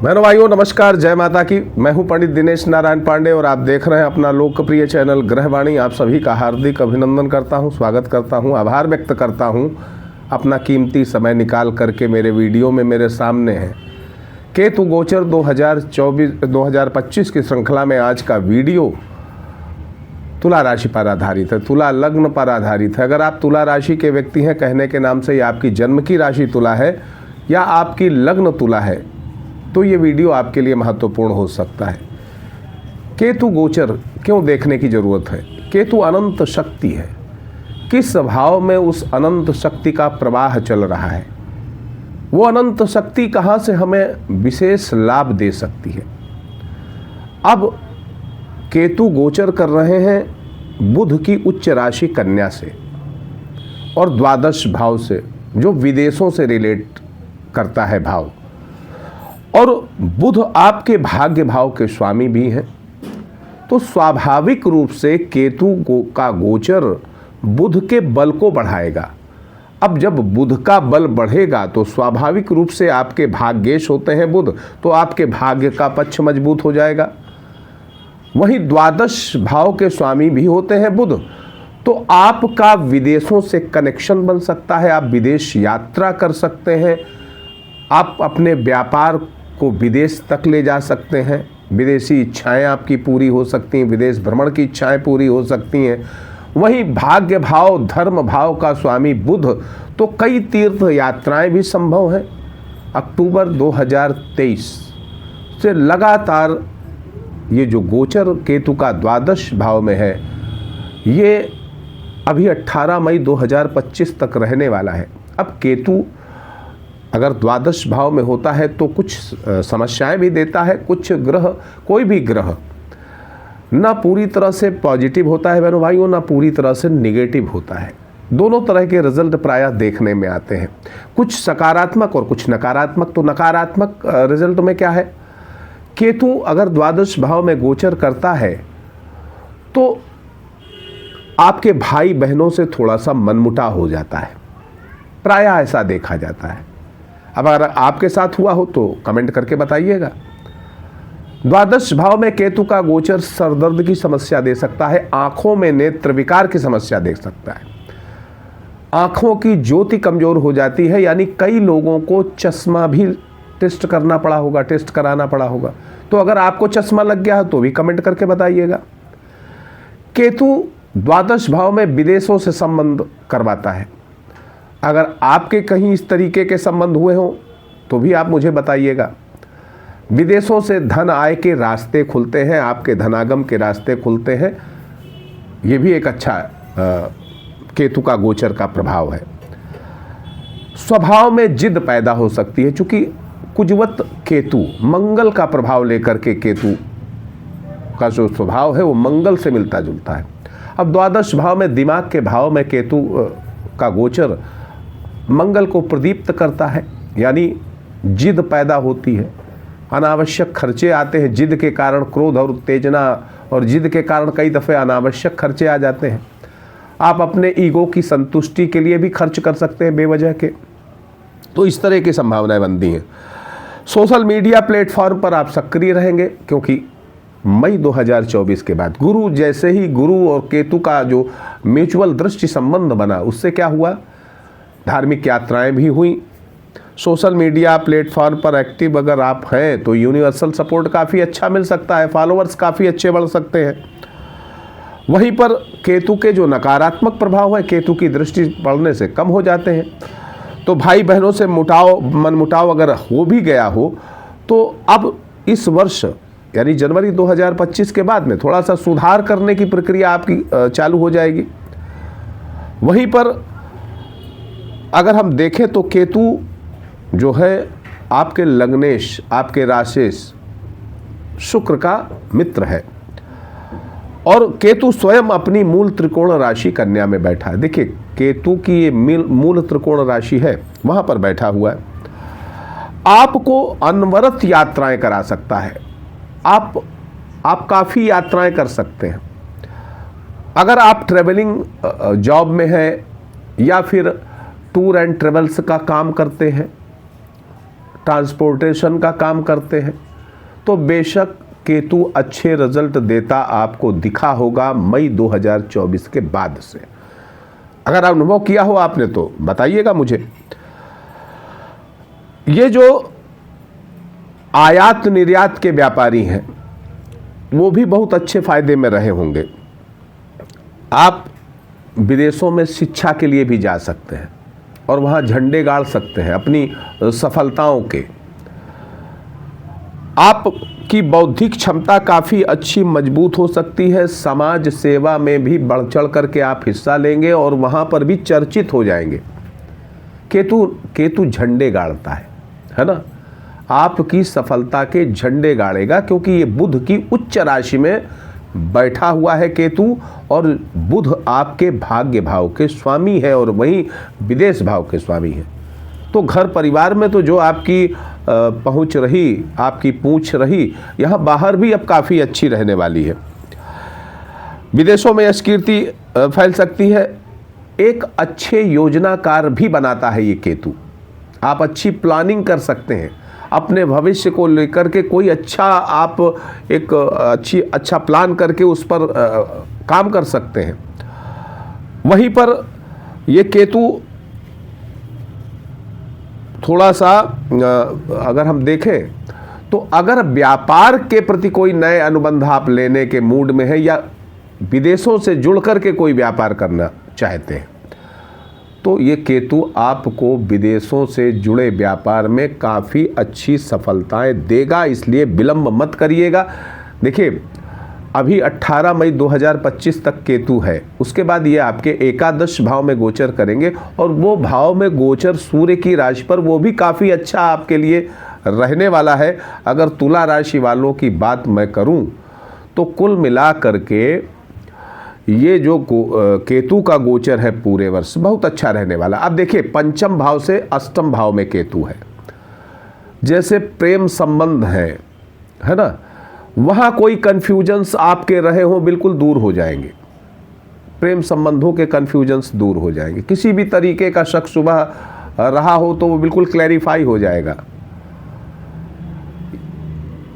बहनों भाइयों नमस्कार, जय माता की। मैं हूं पंडित दिनेश नारायण पांडे और आप देख रहे हैं अपना लोकप्रिय चैनल ग्रहवाणी। आप सभी का हार्दिक अभिनंदन करता हूं, स्वागत करता हूं, आभार व्यक्त करता हूं अपना कीमती समय निकाल करके मेरे वीडियो में मेरे सामने है। केतु गोचर 2025 की श्रृंखला में आज का वीडियो तुला राशि पर आधारित है, तुला लग्न पर आधारित है। अगर आप तुला राशि के व्यक्ति हैं, कहने के नाम से ही आपकी जन्म की राशि तुला है या आपकी लग्न तुला है, तो ये वीडियो आपके लिए महत्वपूर्ण हो सकता है। केतु गोचर क्यों देखने की जरूरत है? केतु अनंत शक्ति है। किस भाव में उस अनंत शक्ति का प्रवाह चल रहा है, वो अनंत शक्ति कहाँ से हमें विशेष लाभ दे सकती है। अब केतु गोचर कर रहे हैं बुध की उच्च राशि कन्या से और द्वादश भाव से, जो विदेशों से रिलेट करता है भाव, और बुध आपके भाग्य भाव के स्वामी भी हैं। तो स्वाभाविक रूप से केतु का गोचर बुध के बल को बढ़ाएगा। अब जब बुध का बल बढ़ेगा तो स्वाभाविक रूप से आपके भाग्येश होते हैं बुध, तो आपके भाग्य का पक्ष मजबूत हो जाएगा। वहीं द्वादश भाव के स्वामी भी होते हैं बुध, तो आपका विदेशों से कनेक्शन बन सकता है, आप विदेश यात्रा कर सकते हैं, आप अपने व्यापार को विदेश तक ले जा सकते हैं, विदेशी इच्छाएं आपकी पूरी हो सकती हैं, विदेश भ्रमण की इच्छाएं पूरी हो सकती हैं। वहीं भाग्य भाव धर्म भाव का स्वामी बुध, तो कई तीर्थ यात्राएं भी संभव हैं। अक्टूबर 2023 से लगातार ये जो गोचर केतु का द्वादश भाव में है, ये अभी 18 मई 2025 तक रहने वाला है। अब केतु अगर द्वादश भाव में होता है तो कुछ समस्याएं भी देता है। कुछ ग्रह, कोई भी ग्रह ना पूरी तरह से पॉजिटिव होता है बहनों भाइयों, ना पूरी तरह से निगेटिव होता है। दोनों तरह के रिजल्ट प्रायः देखने में आते हैं, कुछ सकारात्मक और कुछ नकारात्मक। तो नकारात्मक रिजल्ट में क्या है, केतु अगर द्वादश भाव में गोचर करता है तो आपके भाई बहनों से थोड़ा सा मनमुटाव हो जाता है, प्रायः ऐसा देखा जाता है। अब अगर आपके साथ हुआ हो तो कमेंट करके बताइएगा। द्वादश भाव में केतु का गोचर सरदर्द की समस्या दे सकता है, आंखों में नेत्र विकार की समस्या दे सकता है, आंखों की ज्योति कमजोर हो जाती है, यानी कई लोगों को चश्मा भी टेस्ट करना पड़ा होगा, टेस्ट कराना पड़ा होगा। तो अगर आपको चश्मा लग गया है तो भी कमेंट करके बताइएगा। केतु द्वादश भाव में विदेशों से संबंध करवाता है। अगर आपके कहीं इस तरीके के संबंध हुए हों तो भी आप मुझे बताइएगा। विदेशों से धन आय के रास्ते खुलते हैं, आपके धनागम के रास्ते खुलते हैं, ये भी एक अच्छा केतु का गोचर का प्रभाव है। स्वभाव में जिद पैदा हो सकती है, चूंकि कुजवत केतु मंगल का प्रभाव लेकर के, केतु का जो स्वभाव है वो मंगल से मिलता जुलता है। अब द्वादश भाव में दिमाग के भाव में केतु का गोचर मंगल को प्रदीप्त करता है, यानी जिद पैदा होती है, अनावश्यक खर्चे आते हैं। जिद के कारण क्रोध और उत्तेजना, और जिद के कारण कई दफ़े अनावश्यक खर्चे आ जाते हैं। आप अपने ईगो की संतुष्टि के लिए भी खर्च कर सकते हैं बेवजह के। तो इस तरह की संभावनाएं बनती हैं। सोशल मीडिया प्लेटफॉर्म पर आप सक्रिय रहेंगे, क्योंकि मई 2024 के बाद गुरु, जैसे ही गुरु और केतु का जो म्यूचुअल दृष्टि संबंध बना, उससे क्या हुआ, धार्मिक यात्राएं भी हुई। सोशल मीडिया प्लेटफॉर्म पर एक्टिव अगर आप हैं तो यूनिवर्सल सपोर्ट काफ़ी अच्छा मिल सकता है, फॉलोअर्स काफ़ी अच्छे बढ़ सकते हैं। वहीं पर केतु के जो नकारात्मक प्रभाव है, केतु की दृष्टि पड़ने से कम हो जाते हैं। तो भाई बहनों से मनमुटाव अगर हो भी गया हो तो अब इस वर्ष यानी जनवरी 2025 के बाद में थोड़ा सा सुधार करने की प्रक्रिया आपकी चालू हो जाएगी। वहीं पर अगर हम देखें तो केतु जो है आपके लग्नेश, आपके राशेश शुक्र का मित्र है, और केतु स्वयं अपनी मूल त्रिकोण राशि कन्या में बैठा है। देखिए केतु की ये मूल त्रिकोण राशि है, वहां पर बैठा हुआ है। आपको अनवरत यात्राएं करा सकता है, आप काफ़ी यात्राएं कर सकते हैं। अगर आप ट्रेवलिंग जॉब में हैं या फिर टूर एंड ट्रेवल्स का काम करते हैं, ट्रांसपोर्टेशन का काम करते हैं, तो बेशक केतु अच्छे रिजल्ट देता आपको दिखा होगा मई 2024 के बाद से। अगर अनुभव किया हो आपने तो बताइएगा मुझे। ये जो आयात निर्यात के व्यापारी हैं वो भी बहुत अच्छे फायदे में रहे होंगे। आप विदेशों में शिक्षा के लिए भी जा सकते हैं और वहाँ झंडे गाड़ सकते हैं अपनी सफलताओं के। आपकी बौद्धिक क्षमता काफ़ी अच्छी मजबूत हो सकती है। समाज सेवा में भी बढ़ चढ़ करके आप हिस्सा लेंगे और वहाँ पर भी चर्चित हो जाएंगे। केतु झंडे गाड़ता है ना, आपकी सफलता के झंडे गाड़ेगा, क्योंकि ये बुध की उच्च राशि में बैठा हुआ है केतु, और बुध आपके भाग्य भाव के स्वामी है और वहीं विदेश भाव के स्वामी है। तो घर परिवार में तो जो आपकी पहुंच रही, आपकी पूंछ रही, यहाँ बाहर भी अब काफ़ी अच्छी रहने वाली है। विदेशों में यश कीर्ति फैल सकती है। एक अच्छे योजनाकार भी बनाता है ये केतु। आप अच्छी प्लानिंग कर सकते हैं अपने भविष्य को लेकर के। कोई अच्छा आप एक अच्छा प्लान करके उस पर काम कर सकते हैं। वहीं पर ये केतु थोड़ा सा अगर हम देखें तो अगर व्यापार के प्रति कोई नए अनुबंध आप लेने के मूड में है या विदेशों से जुड़ करके कोई व्यापार करना चाहते हैं, तो ये केतु आपको विदेशों से जुड़े व्यापार में काफ़ी अच्छी सफलताएं देगा, इसलिए विलंब मत करिएगा। देखिए, अभी 18 मई 2025 तक केतु है, उसके बाद ये आपके एकादश भाव में गोचर करेंगे और वो भाव में गोचर सूर्य की राशि पर, वो भी काफ़ी अच्छा आपके लिए रहने वाला है। अगर तुला राशि वालों की बात मैं करूं तो कुल मिला करके ये जो केतु का गोचर है पूरे वर्ष बहुत अच्छा रहने वाला। अब देखिए, पंचम भाव से अष्टम भाव में केतु है, जैसे प्रेम संबंध है ना, वहाँ कोई कन्फ्यूजन्स आपके रहे हों बिल्कुल दूर हो जाएंगे। प्रेम संबंधों के कन्फ्यूजन्स दूर हो जाएंगे। किसी भी तरीके का शक सुबह रहा हो तो वो बिल्कुल क्लैरिफाई हो जाएगा,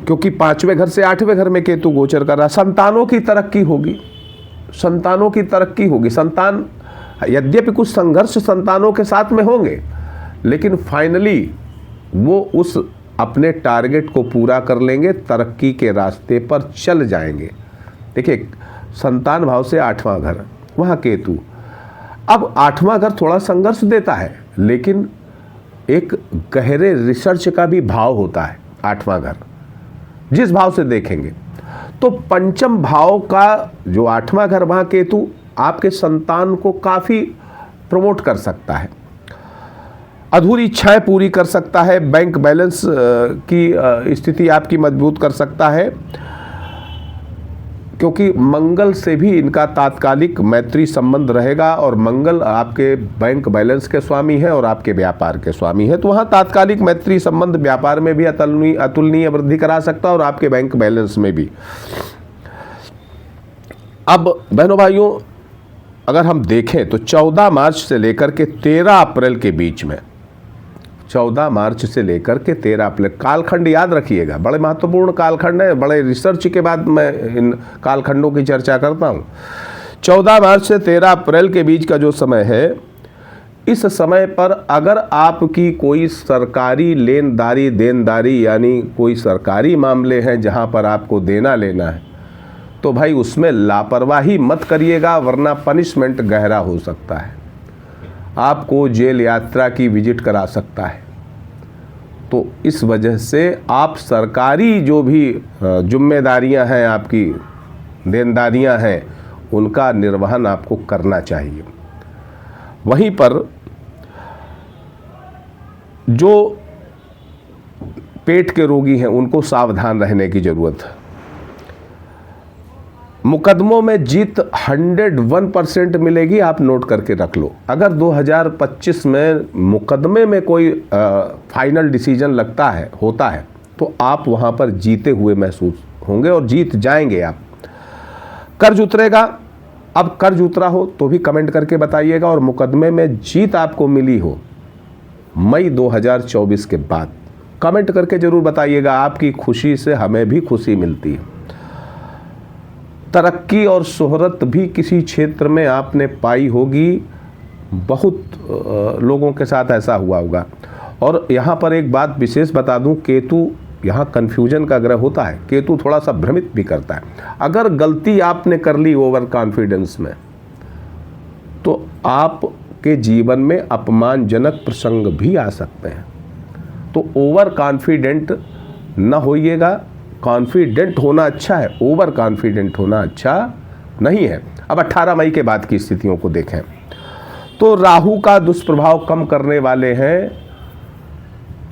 क्योंकि 5वें घर से 8वें घर में केतु गोचर कर रहा। संतानों की तरक्की होगी, संतानों की तरक्की होगी। संतान, यद्यपि कुछ संघर्ष संतानों के साथ में होंगे, लेकिन फाइनली वो उस अपने टारगेट को पूरा कर लेंगे, तरक्की के रास्ते पर चल जाएंगे। देखिए, संतान भाव से 8वां घर, वहाँ केतु। अब 8वां घर थोड़ा संघर्ष देता है, लेकिन एक गहरे रिसर्च का भी भाव होता है 8वां घर, जिस भाव से देखेंगे। तो पंचम भाव का जो 8वां घर, वहाँ केतु आपके संतान को काफ़ी प्रमोट कर सकता है, अधूरी इच्छाएं पूरी कर सकता है, बैंक बैलेंस की स्थिति आपकी मजबूत कर सकता है, क्योंकि मंगल से भी इनका तात्कालिक मैत्री संबंध रहेगा और मंगल आपके बैंक बैलेंस के स्वामी है और आपके व्यापार के स्वामी है। तो वहाँ तात्कालिक मैत्री संबंध व्यापार में भी अतुलनीय वृद्धि करा सकता है और आपके बैंक बैलेंस में भी। अब बहनों भाइयों, अगर हम देखें तो 14 मार्च से लेकर के 13 अप्रैल के बीच में, 14 मार्च से लेकर के 13 अप्रैल, कालखंड याद रखिएगा, बड़े महत्वपूर्ण कालखंड है। बड़े रिसर्च के बाद मैं इन कालखंडों की चर्चा करता हूँ। 14 मार्च से 13 अप्रैल के बीच का जो समय है, इस समय पर अगर आपकी कोई सरकारी देनदारी यानी कोई सरकारी मामले हैं जहाँ पर आपको देना लेना है, तो भाई उसमें लापरवाही मत करिएगा, वरना पनिशमेंट गहरा हो सकता है। आपको जेल यात्रा की विजिट करा सकता है। तो इस वजह से आप सरकारी जो भी जिम्मेदारियां हैं, आपकी देनदारियां हैं, उनका निर्वहन आपको करना चाहिए। वहीं पर जो पेट के रोगी हैं उनको सावधान रहने की ज़रूरत है। मुकदमों में जीत 101% मिलेगी, आप नोट करके रख लो। अगर 2025 में मुकदमे में कोई फाइनल डिसीजन होता है तो आप वहाँ पर जीते हुए महसूस होंगे और जीत जाएंगे आप। कर्ज उतरेगा, अब कर्ज उतरा हो तो भी कमेंट करके बताइएगा, और मुकदमे में जीत आपको मिली हो मई 2024 के बाद, कमेंट करके ज़रूर बताइएगा। आपकी खुशी से हमें भी खुशी मिलती है। तरक्की और शोहरत भी किसी क्षेत्र में आपने पाई होगी, बहुत लोगों के साथ ऐसा हुआ होगा। और यहाँ पर एक बात विशेष बता दूँ, केतु यहाँ कन्फ्यूजन का ग्रह होता है। केतु थोड़ा सा भ्रमित भी करता है। अगर गलती आपने कर ली ओवर कॉन्फिडेंस में, तो आपके जीवन में अपमानजनक प्रसंग भी आ सकते हैं। तो ओवर कॉन्फिडेंट न होइएगा। कॉन्फिडेंट होना अच्छा है, ओवर कॉन्फिडेंट होना अच्छा नहीं है। अब 18 मई के बाद की स्थितियों को देखें तो राहु का दुष्प्रभाव कम करने वाले हैं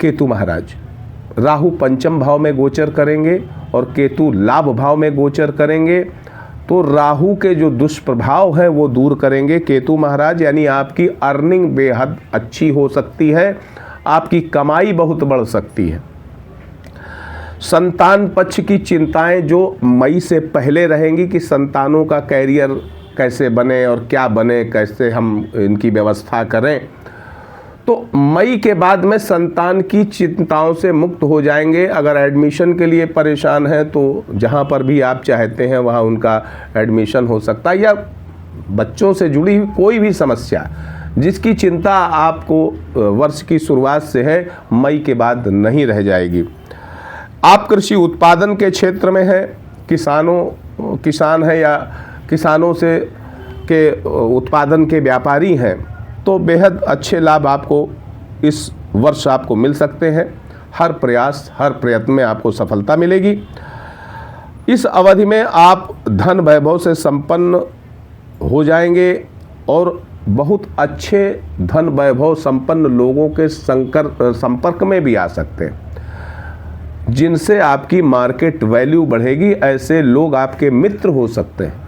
केतु महाराज। राहु पंचम भाव में गोचर करेंगे और केतु लाभ भाव में गोचर करेंगे। तो राहु के जो दुष्प्रभाव है वो दूर करेंगे केतु महाराज, यानी आपकी अर्निंग बेहद अच्छी हो सकती है, आपकी कमाई बहुत बढ़ सकती है। संतान पक्ष की चिंताएं जो मई से पहले रहेंगी कि संतानों का कैरियर कैसे बने और क्या बने, कैसे हम इनकी व्यवस्था करें, तो मई के बाद में संतान की चिंताओं से मुक्त हो जाएंगे। अगर एडमिशन के लिए परेशान हैं तो जहाँ पर भी आप चाहते हैं वहाँ उनका एडमिशन हो सकता है, या बच्चों से जुड़ी हुई कोई भी समस्या जिसकी चिंता आपको वर्ष की शुरुआत से है, मई के बाद नहीं रह जाएगी। आप कृषि उत्पादन के क्षेत्र में हैं, किसान हैं या किसानों से के उत्पादन के व्यापारी हैं, तो बेहद अच्छे लाभ आपको इस वर्ष आपको मिल सकते हैं। हर प्रयास, हर प्रयत्न में आपको सफलता मिलेगी। इस अवधि में आप धन वैभव से संपन्न हो जाएंगे और बहुत अच्छे धन वैभव संपन्न लोगों के संपर्क में भी आ सकते हैं, जिनसे आपकी मार्केट वैल्यू बढ़ेगी। ऐसे लोग आपके मित्र हो सकते हैं।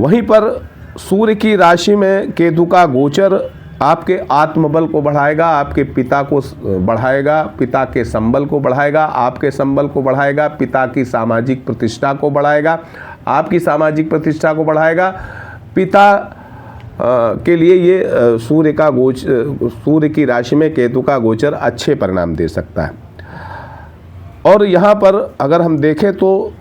वहीं पर सूर्य की राशि में केतु का गोचर आपके आत्मबल को बढ़ाएगा, आपके पिता को बढ़ाएगा, पिता के संबल को बढ़ाएगा, आपके संबल को बढ़ाएगा, पिता की सामाजिक प्रतिष्ठा को बढ़ाएगा, आपकी सामाजिक प्रतिष्ठा को बढ़ाएगा। पिता के लिए ये सूर्य की राशि में केतु का गोचर अच्छे परिणाम दे सकता है। और यहाँ पर अगर हम देखें तो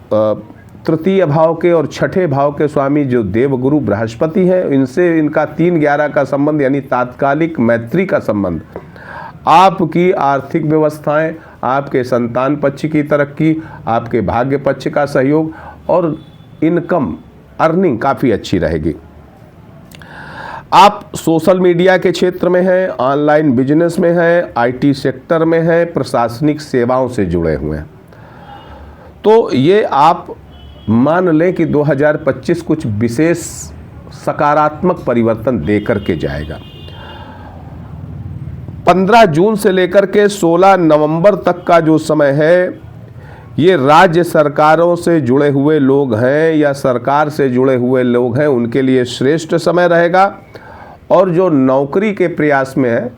तृतीय भाव के और छठे भाव के स्वामी जो देवगुरु बृहस्पति हैं, इनसे इनका 3-11 का संबंध यानी तात्कालिक मैत्री का संबंध आपकी आर्थिक व्यवस्थाएं, आपके संतान पक्ष की तरक्की, आपके भाग्य पक्ष का सहयोग और इनकम अर्निंग काफ़ी अच्छी रहेगी। आप सोशल मीडिया के क्षेत्र में हैं, ऑनलाइन बिजनेस में हैं, आईटी सेक्टर में हैं, प्रशासनिक सेवाओं से जुड़े हुए हैं, तो ये आप मान लें कि 2025 कुछ विशेष सकारात्मक परिवर्तन दे करके जाएगा। 15 जून से लेकर के 16 नवंबर तक का जो समय है, ये राज्य सरकारों से जुड़े हुए लोग हैं या सरकार से जुड़े हुए लोग हैं, उनके लिए श्रेष्ठ समय रहेगा। और जो नौकरी के प्रयास में है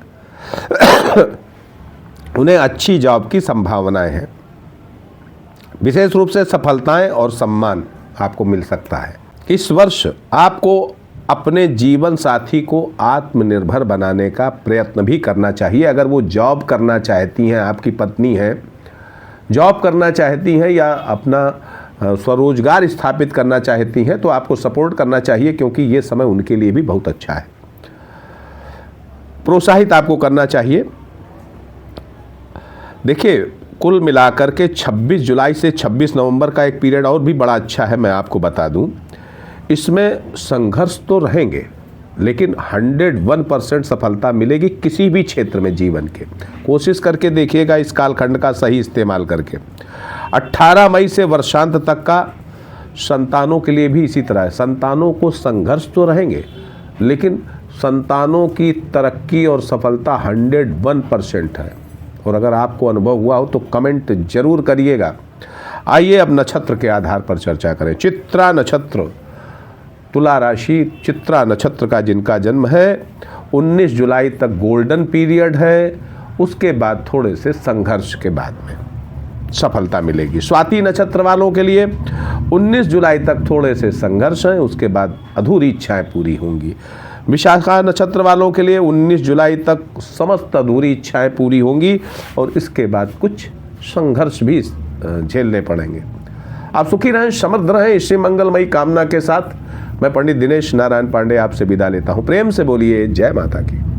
उन्हें अच्छी जॉब की संभावनाएं हैं। विशेष रूप से सफलताएं और सम्मान आपको मिल सकता है। इस वर्ष आपको अपने जीवन साथी को आत्मनिर्भर बनाने का प्रयत्न भी करना चाहिए। अगर वो जॉब करना चाहती हैं, आपकी पत्नी है, जॉब करना चाहती हैं या अपना स्वरोजगार स्थापित करना चाहती हैं, तो आपको सपोर्ट करना चाहिए, क्योंकि ये समय उनके लिए भी बहुत अच्छा है। प्रोत्साहित आपको करना चाहिए। देखिए, कुल मिलाकर के 26 जुलाई से 26 नवंबर का एक पीरियड और भी बड़ा अच्छा है, मैं आपको बता दूं। इसमें संघर्ष तो रहेंगे, लेकिन 101% सफलता मिलेगी किसी भी क्षेत्र में जीवन के। कोशिश करके देखिएगा इस कालखंड का सही इस्तेमाल करके। 18 मई से वर्षांत तक का संतानों के लिए भी इसी तरह है। संतानों को संघर्ष तो रहेंगे, लेकिन संतानों की तरक्की और सफलता 101% है। और अगर आपको अनुभव हुआ हो तो कमेंट जरूर करिएगा। आइए अब नक्षत्र के आधार पर चर्चा करें। चित्रा नक्षत्र, तुला राशि, चित्रा नक्षत्र का जिनका जन्म है, 19 जुलाई तक गोल्डन पीरियड है। उसके बाद थोड़े से संघर्ष के बाद में सफलता मिलेगी। स्वाति नक्षत्र वालों के लिए 19 जुलाई तक थोड़े से संघर्ष हैं, उसके बाद अधूरी इच्छाएं पूरी होंगी। विशाखा नक्षत्र वालों के लिए 19 जुलाई तक समस्त अधूरी इच्छाएं पूरी होंगी और इसके बाद कुछ संघर्ष भी झेलने पड़ेंगे। आप सुखी रहें, समृद्ध रहें, इसी मंगलमयी कामना के साथ मैं पंडित दिनेश नारायण पांडे आपसे विदा लेता हूं। प्रेम से बोलिए जय माता की।